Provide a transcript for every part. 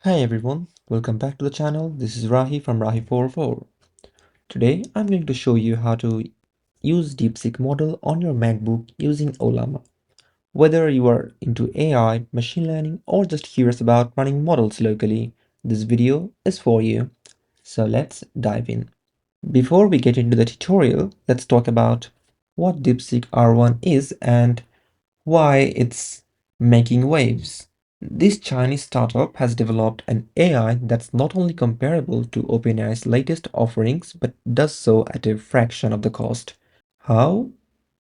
Hi everyone, welcome back to the channel. This is Rahi from Rahi44. Today I'm going to show you how to use DeepSeek model on your MacBook using Ollama. Whether you are into AI, machine learning, or just curious about running models locally, this video is for you. So let's dive in. Before we get into the tutorial, let's talk about what DeepSeek R1 is and why it's making waves. This Chinese startup has developed an AI that's not only comparable to OpenAI's latest offerings, but does so at a fraction of the cost. How?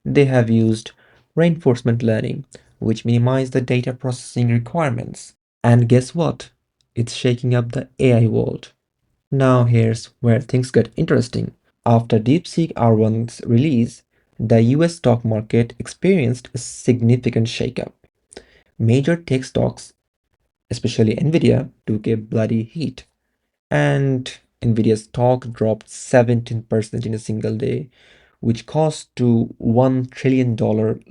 They have used reinforcement learning, which minimize the data processing requirements. And guess what? It's shaking up the AI world. Now here's where things get interesting. After DeepSeek R1's release, the US stock market experienced a significant shakeup. Major tech stocks, especially Nvidia, took a bloody hit. And Nvidia's stock dropped 17% in a single day, which caused to $1 trillion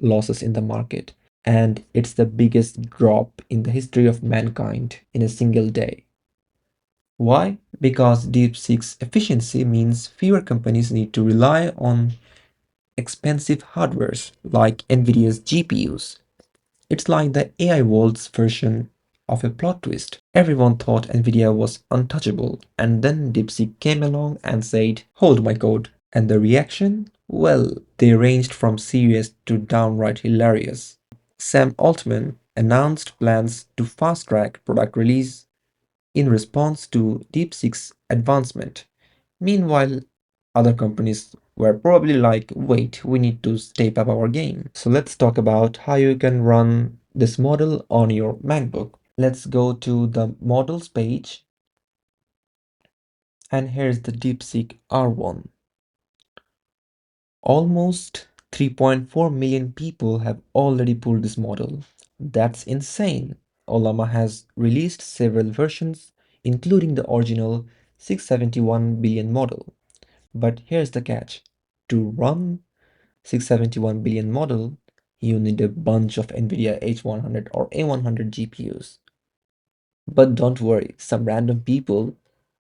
losses in the market. And it's the biggest drop in the history of mankind in a single day. Why? Because DeepSeek's efficiency means fewer companies need to rely on expensive hardwares like Nvidia's GPUs. It's like the AI world's version of a plot twist. Everyone thought Nvidia was untouchable, and then DeepSeek came along and said, "Hold my code." And the reaction? Well, they ranged from serious to downright hilarious. Sam Altman announced plans to fast track product release in response to DeepSeek's advancement. Meanwhile, other companies were probably like, wait, we need to step up our game. So let's talk about how you can run this model on your MacBook. Let's go to the models page, and here's the DeepSeek R1. Almost 3.4 million people have already pulled this model. That's insane. Ollama has released several versions, including the original 671 billion model. But here's the catch. To run 671 billion model, you need a bunch of Nvidia H100 or A100 GPUs. But don't worry, some random people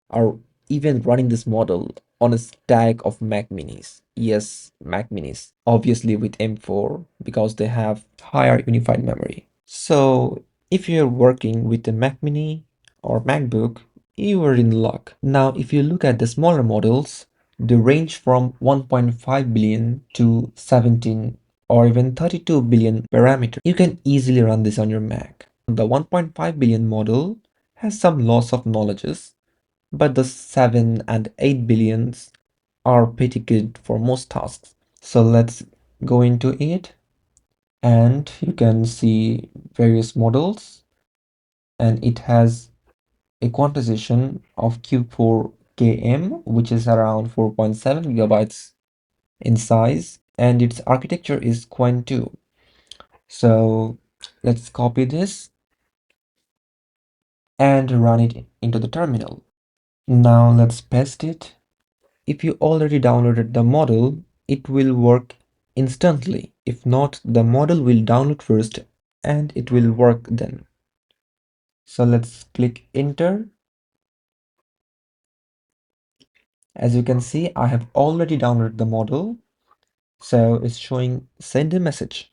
are even running this model on a stack of Mac Minis. Yes, Mac Minis, obviously with M4 because they have higher unified memory. So if you're working with a Mac Mini or MacBook, you are in luck. Now, if you look at the smaller models, they range from 1.5 billion to 17 or even 32 billion parameters. You can easily run this on your Mac. The 1.5 billion model has some loss of knowledges, but the 7 and 8 billions are pretty good for most tasks. So let's go into it, and you can see various models, and it has a quantization of Q4KM, which is around 4.7 gigabytes in size, and its architecture is Qwen 2. So let's copy this and run it into the terminal. Now let's paste it. If you already downloaded the model, it will work instantly. If not, the model will download first and it will work then. So let's click enter. As you can see, I have already downloaded the model. So it's showing send a message.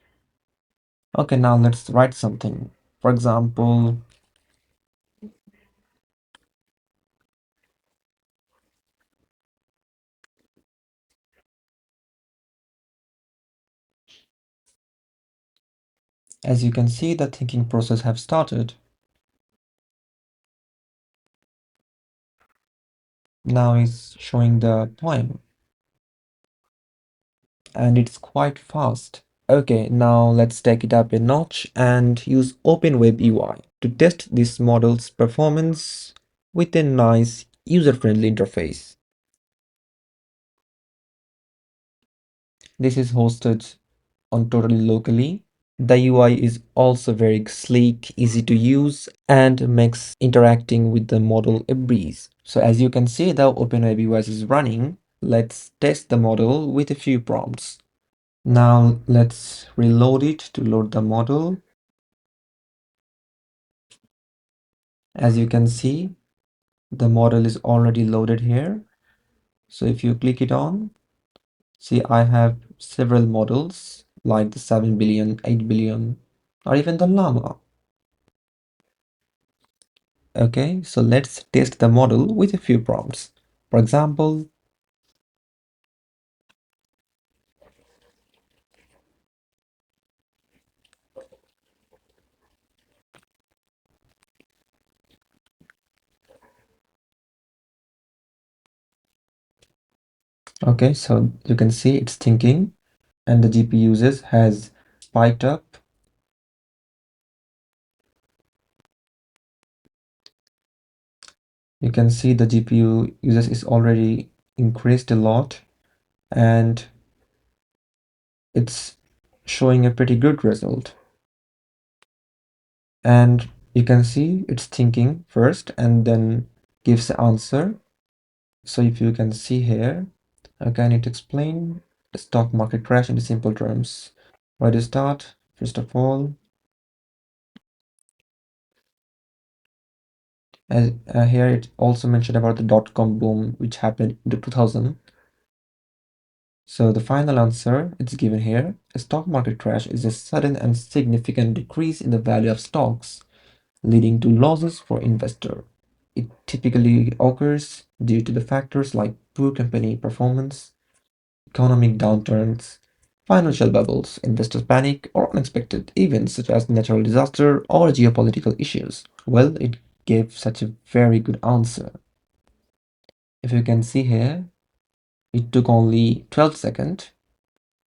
Okay, now let's write something. For example, as you can see, the thinking process have started. Now it's showing the poem and it's quite fast. Okay, now let's take it up a notch and use OpenWebUI to test this model's performance with a nice user-friendly interface. This is hosted on totally locally. The UI is also very sleek, easy to use, and makes interacting with the model a breeze. So as you can see, the OpenWebUI is running. Let's test the model with a few prompts. Now let's reload it to load the model. As you can see, the model is already loaded here. So if you click it on, see I have several models like the 7 billion, 8 billion, or even the llama. Okay, so let's test the model with a few prompts. For example, okay, so you can see it's thinking and the GPU usage has spiked up. You can see the GPU usage is already increased a lot and it's showing a pretty good result. And you can see it's thinking first and then gives the answer. So if you can see here, okay, I need to explain the stock market crash in simple terms. Where to start? First of all, as here it also mentioned about the dot-com boom, which happened in 2000. So the final answer it's given here. A stock market crash is a sudden and significant decrease in the value of stocks, leading to losses for investor. It typically occurs due to the factors like poor company performance, economic downturns, financial bubbles, investor panic, or unexpected events such as natural disaster or geopolitical issues. Well, it gave such a very good answer. If you can see here, it took only 12 seconds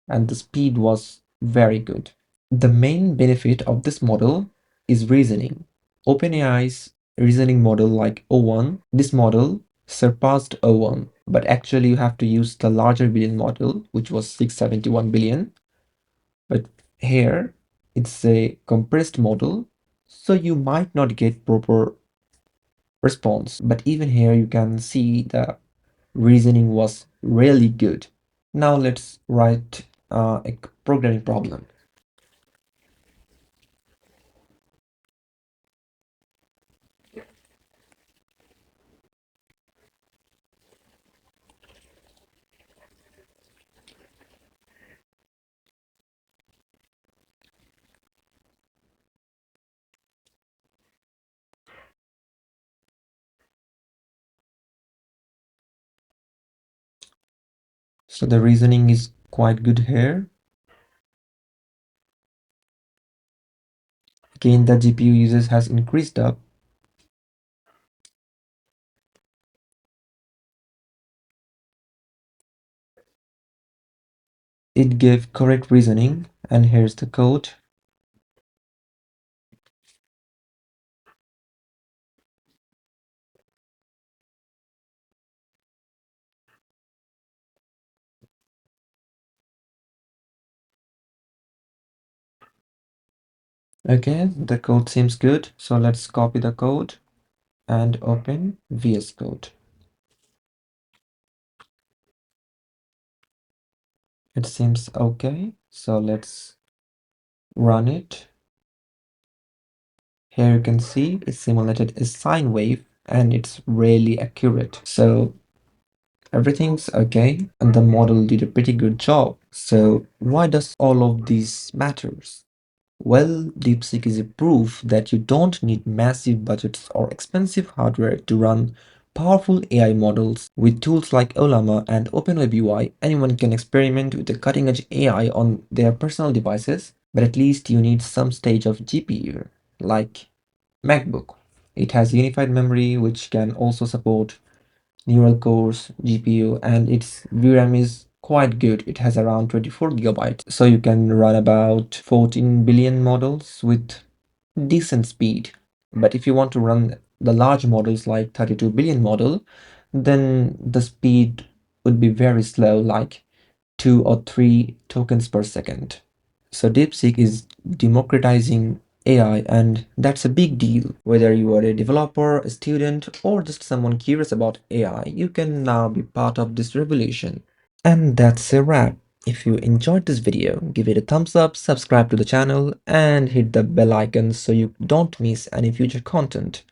and the speed was very good. The main benefit of this model is reasoning. OpenAI's reasoning model like O1, this model surpassed O1, but actually you have to use the larger billion model, which was 671 billion. But here it's a compressed model, so you might not get proper response. But even here you can see the reasoning was really good. Now let's write a programming problem. So the reasoning is quite good here. Again, the GPU usage has increased up. It gave correct reasoning, and here's the code. Okay, the code seems good. So let's copy the code and open VS Code. It seems okay. So let's run it. Here you can see it simulated a sine wave and it's really accurate. So everything's okay and the model did a pretty good job. So why does all of this matters? Well, DeepSeek is a proof that you don't need massive budgets or expensive hardware to run powerful AI models. With tools like Ollama and OpenWebUI, anyone can experiment with the cutting-edge AI on their personal devices, but at least you need some stage of GPU, like MacBook. It has unified memory, which can also support neural cores, GPU, and its VRAM is quite good. It has around 24 gigabytes, so you can run about 14 billion models with decent speed. But if you want to run the large models like 32 billion model, then the speed would be very slow, like 2 or 3 tokens per second. So DeepSeek is democratizing AI, and that's a big deal. Whether you are a developer, a student, or just someone curious about AI, you can now be part of this revolution. And that's a wrap. If you enjoyed this video, give it a thumbs up, subscribe to the channel, and hit the bell icon so you don't miss any future content.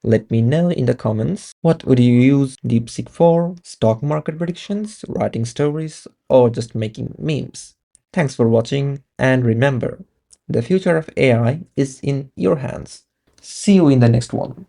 Let me know in the comments, what would you use DeepSeek for? Stock market predictions, writing stories, or just making memes? Thanks for watching, and remember, the future of AI is in your hands. See you in the next one.